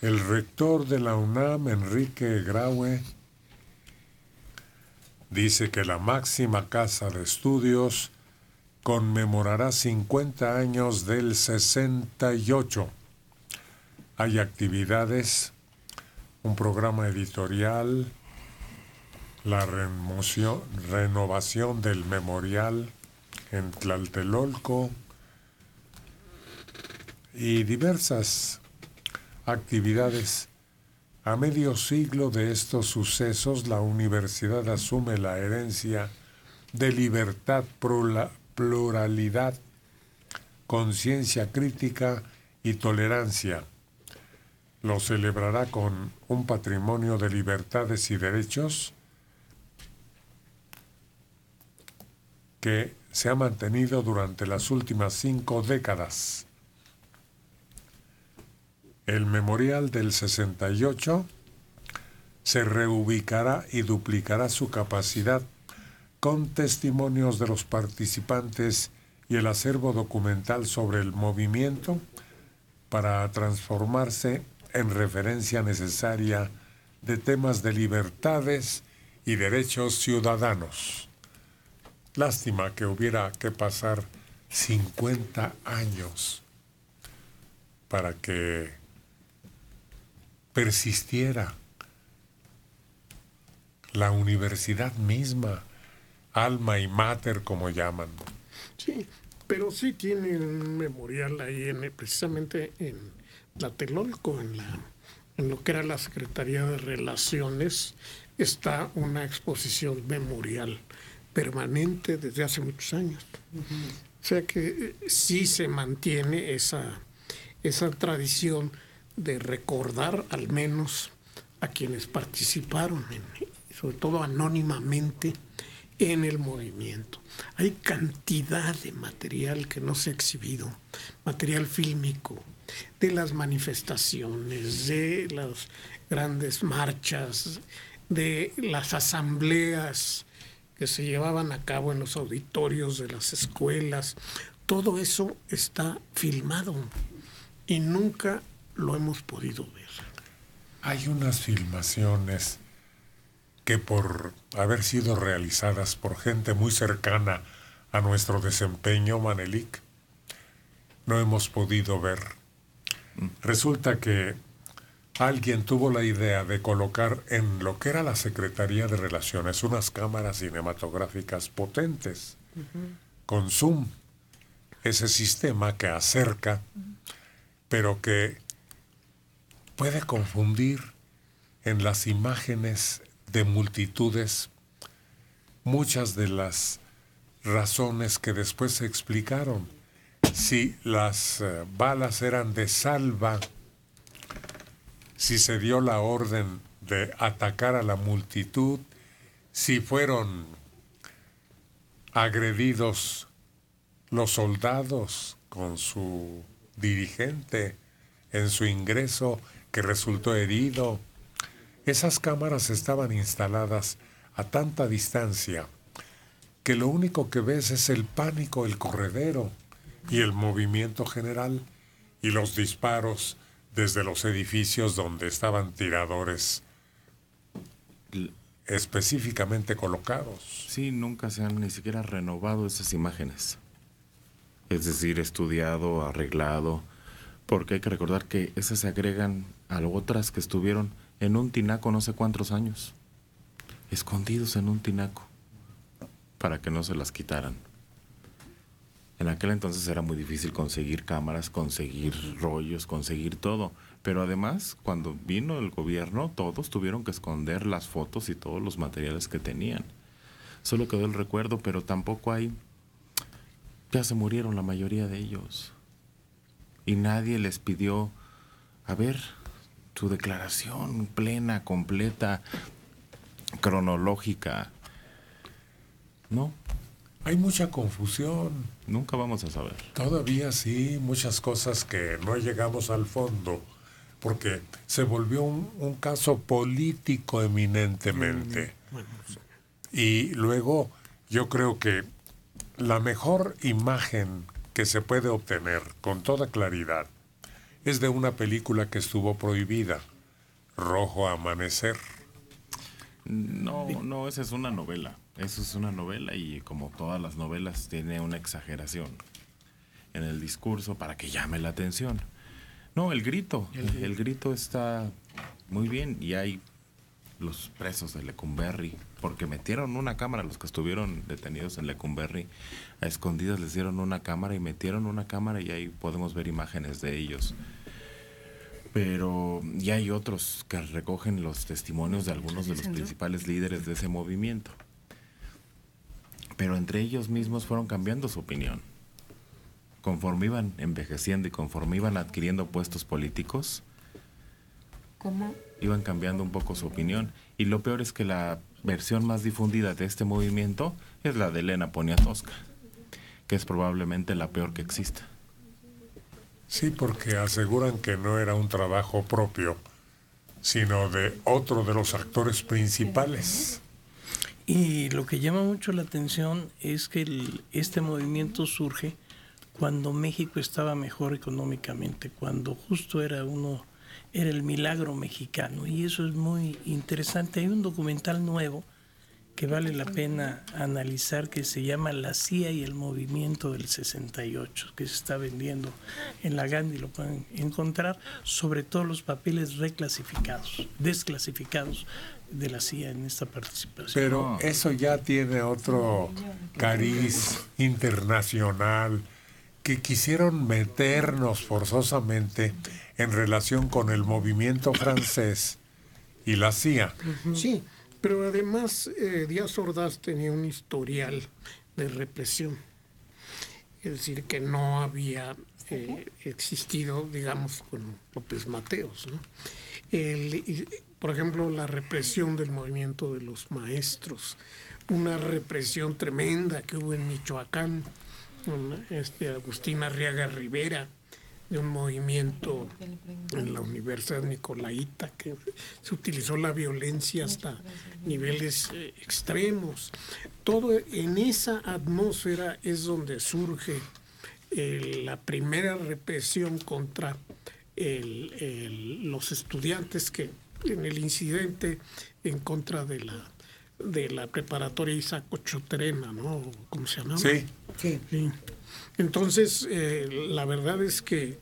El rector de la UNAM, Enrique Graue, dice que la máxima casa de estudios conmemorará 50 años del 68. Hay actividades, un programa editorial, la renovación del memorial en Tlatelolco y diversas actividades. A medio siglo de estos sucesos, la universidad asume la herencia de libertad, pluralidad, conciencia crítica y tolerancia. Lo celebrará con un patrimonio de libertades y derechos que se ha mantenido durante las últimas 5 décadas. El memorial del 68 se reubicará y duplicará su capacidad con testimonios de los participantes y el acervo documental sobre el movimiento para transformarse en referencia necesaria de temas de libertades y derechos ciudadanos. Lástima que hubiera que pasar 50 años para que persistiera la universidad misma, alma y mater, como llaman. Sí, pero sí tiene un memorial ahí precisamente en Tlatelolco, en lo que era la Secretaría de Relaciones, está una exposición memorial permanente desde hace muchos años. O sea que sí se mantiene esa tradición de recordar al menos a quienes participaron, sobre todo anónimamente, en el movimiento. Hay cantidad de material que no se ha exhibido, material fílmico, de las manifestaciones, de las grandes marchas, de las asambleas que se llevaban a cabo en los auditorios de las escuelas. Todo eso está filmado y nunca lo hemos podido ver. Hay unas filmaciones que por haber sido realizadas por gente muy cercana a nuestro desempeño, Manelik, no hemos podido ver. Resulta que alguien tuvo la idea de colocar en lo que era la Secretaría de Relaciones unas cámaras cinematográficas potentes, con zoom, ese sistema que acerca, pero que puede confundir en las imágenes de multitudes muchas de las razones que después se explicaron. Si las balas eran de salva, si se dio la orden de atacar a la multitud, si fueron agredidos los soldados con su dirigente en su ingreso que resultó herido. Esas cámaras estaban instaladas a tanta distancia que lo único que ves es el pánico, el corredero y el movimiento general y los disparos desde los edificios donde estaban tiradores específicamente colocados. Sí, nunca se han ni siquiera renovado esas imágenes. Es decir, estudiado, arreglado, porque hay que recordar que esas se agregan a otras que estuvieron en un tinaco no sé cuántos años, escondidos en un tinaco, para que no se las quitaran. En aquel entonces era muy difícil conseguir cámaras, conseguir rollos, conseguir todo. Pero además, cuando vino el gobierno, todos tuvieron que esconder las fotos y todos los materiales que tenían. Solo quedó el recuerdo, pero tampoco hay... Ya se murieron la mayoría de ellos. Y nadie les pidió, a ver, su declaración plena, completa, cronológica. No. Hay mucha confusión. Nunca vamos a saber. Todavía sí, muchas cosas que no llegamos al fondo, porque se volvió un caso político eminentemente. Y luego yo creo que la mejor imagen que se puede obtener con toda claridad es de una película que estuvo prohibida, Rojo Amanecer. No, esa es una novela. Eso es una novela y como todas las novelas tiene una exageración en el discurso para que llame la atención. No, el grito está muy bien y hay los presos de Lecumberri, porque metieron una cámara, los que estuvieron detenidos en Lecumberri, a escondidas les dieron una cámara y metieron una cámara y ahí podemos ver imágenes de ellos. Pero ya hay otros que recogen los testimonios de algunos de los principales líderes de ese movimiento. Pero entre ellos mismos fueron cambiando su opinión. Conforme iban envejeciendo y conforme iban adquiriendo puestos políticos, ¿Cómo? Iban cambiando un poco su opinión. Y lo peor es que la versión más difundida de este movimiento es la de Elena Poniatowska, que es probablemente la peor que exista. Sí, porque aseguran que no era un trabajo propio, sino de otro de los actores principales. Y lo que llama mucho la atención es que este movimiento surge cuando México estaba mejor económicamente, cuando justo era el milagro mexicano, y eso es muy interesante. Hay un documental nuevo que vale la pena analizar que se llama La CIA y el movimiento del 68, que se está vendiendo en la Gandhi, lo pueden encontrar, sobre todos los papeles desclasificados de la CIA en esta participación. Pero eso ya tiene otro cariz internacional, que quisieron meternos forzosamente en relación con el movimiento francés y la CIA. Sí, pero además Díaz Ordaz tenía un historial de represión. Es decir, que no había existido, digamos, con López Mateos, ¿no? Por ejemplo, la represión del movimiento de los maestros, una represión tremenda que hubo en Michoacán, Agustín Arriaga Rivera, de un movimiento en la Universidad Nicolaita, que se utilizó la violencia hasta niveles extremos. Todo en esa atmósfera es donde surge la primera represión contra los estudiantes, que en el incidente en contra de la preparatoria Isaac Ochoterena, ¿no? ¿Cómo se llama? Sí. Sí. Entonces, la verdad es que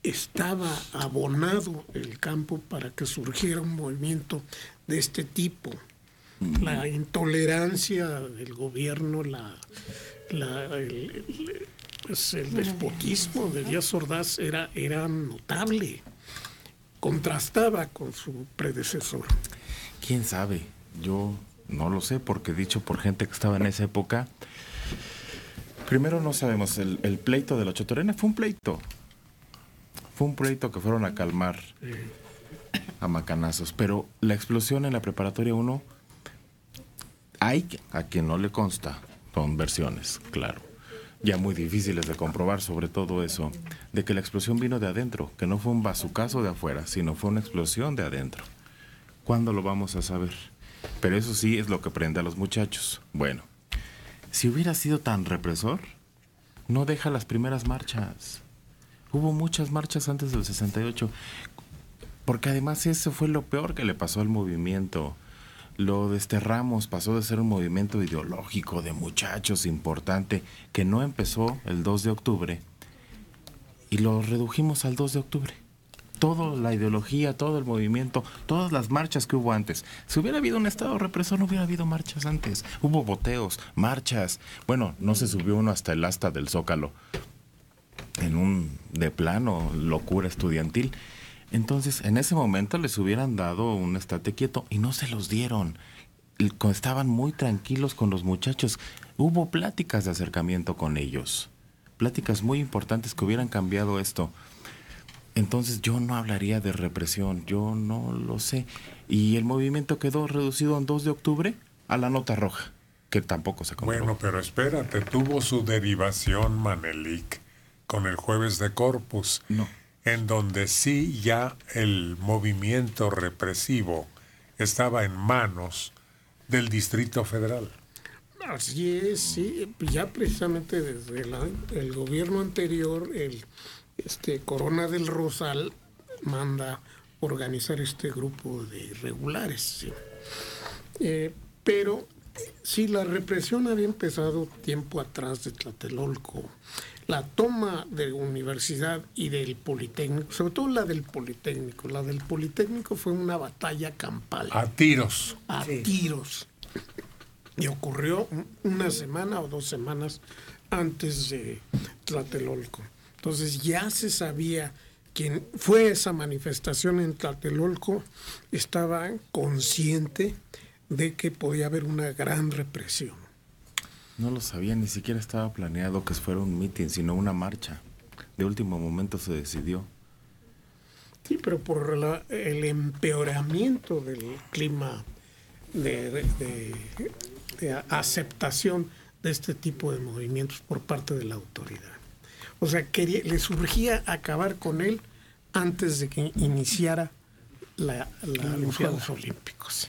estaba abonado el campo para que surgiera un movimiento de este tipo. La intolerancia del gobierno, el despotismo de Díaz Ordaz era notable. Contrastaba con su predecesor. ¿Quién sabe? Yo no lo sé, porque dicho por gente que estaba en esa época, primero no sabemos, el pleito de la Ochotorena fue un pleito. Fue un pleito que fueron a calmar a macanazos, pero la explosión en la preparatoria 1, hay a quien no le consta, son versiones, claro, ya muy difíciles de comprobar, sobre todo eso, de que la explosión vino de adentro, que no fue un bazucazo de afuera, sino fue una explosión de adentro. ¿Cuándo lo vamos a saber? Pero eso sí es lo que prende a los muchachos. Bueno, si hubiera sido tan represor, no deja las primeras marchas. Hubo muchas marchas antes del 68, porque además eso fue lo peor que le pasó al movimiento. Lo desterramos, pasó de ser un movimiento ideológico de muchachos importante, que no empezó el 2 de octubre, y lo redujimos al 2 de octubre. Toda la ideología, todo el movimiento, todas las marchas que hubo antes. Si hubiera habido un estado represor, no hubiera habido marchas antes. Hubo boteos, marchas. Bueno, no se subió uno hasta el asta del Zócalo, de plano locura estudiantil. Entonces, en ese momento les hubieran dado un estate quieto y no se los dieron. Estaban muy tranquilos con los muchachos. Hubo pláticas de acercamiento con ellos. Pláticas muy importantes que hubieran cambiado esto. Entonces yo no hablaría de represión, yo no lo sé. Y el movimiento quedó reducido en 2 de octubre a la nota roja, que tampoco se comprobó. Bueno, pero espérate, tuvo su derivación, Manelik, con el Jueves de Corpus, No. en donde sí ya el movimiento represivo estaba en manos del Distrito Federal. Así es, sí. Ya precisamente desde el gobierno anterior, el Corona del Rosal manda organizar este grupo de irregulares. ¿Sí? Pero sí, la represión había empezado tiempo atrás de Tlatelolco. La toma de la universidad y del Politécnico, sobre todo la del Politécnico fue una batalla campal. A tiros. A tiros. Y ocurrió una semana o 2 semanas antes de Tlatelolco. Entonces ya se sabía quien fue esa manifestación en Tlatelolco, estaba consciente de que podía haber una gran represión. No lo sabía, ni siquiera estaba planeado que fuera un mitin, sino una marcha. De último momento se decidió. Sí, pero por el empeoramiento del clima de aceptación de este tipo de movimientos por parte de la autoridad. O sea, le surgía acabar con él antes de que iniciara los Juegos Olímpicos.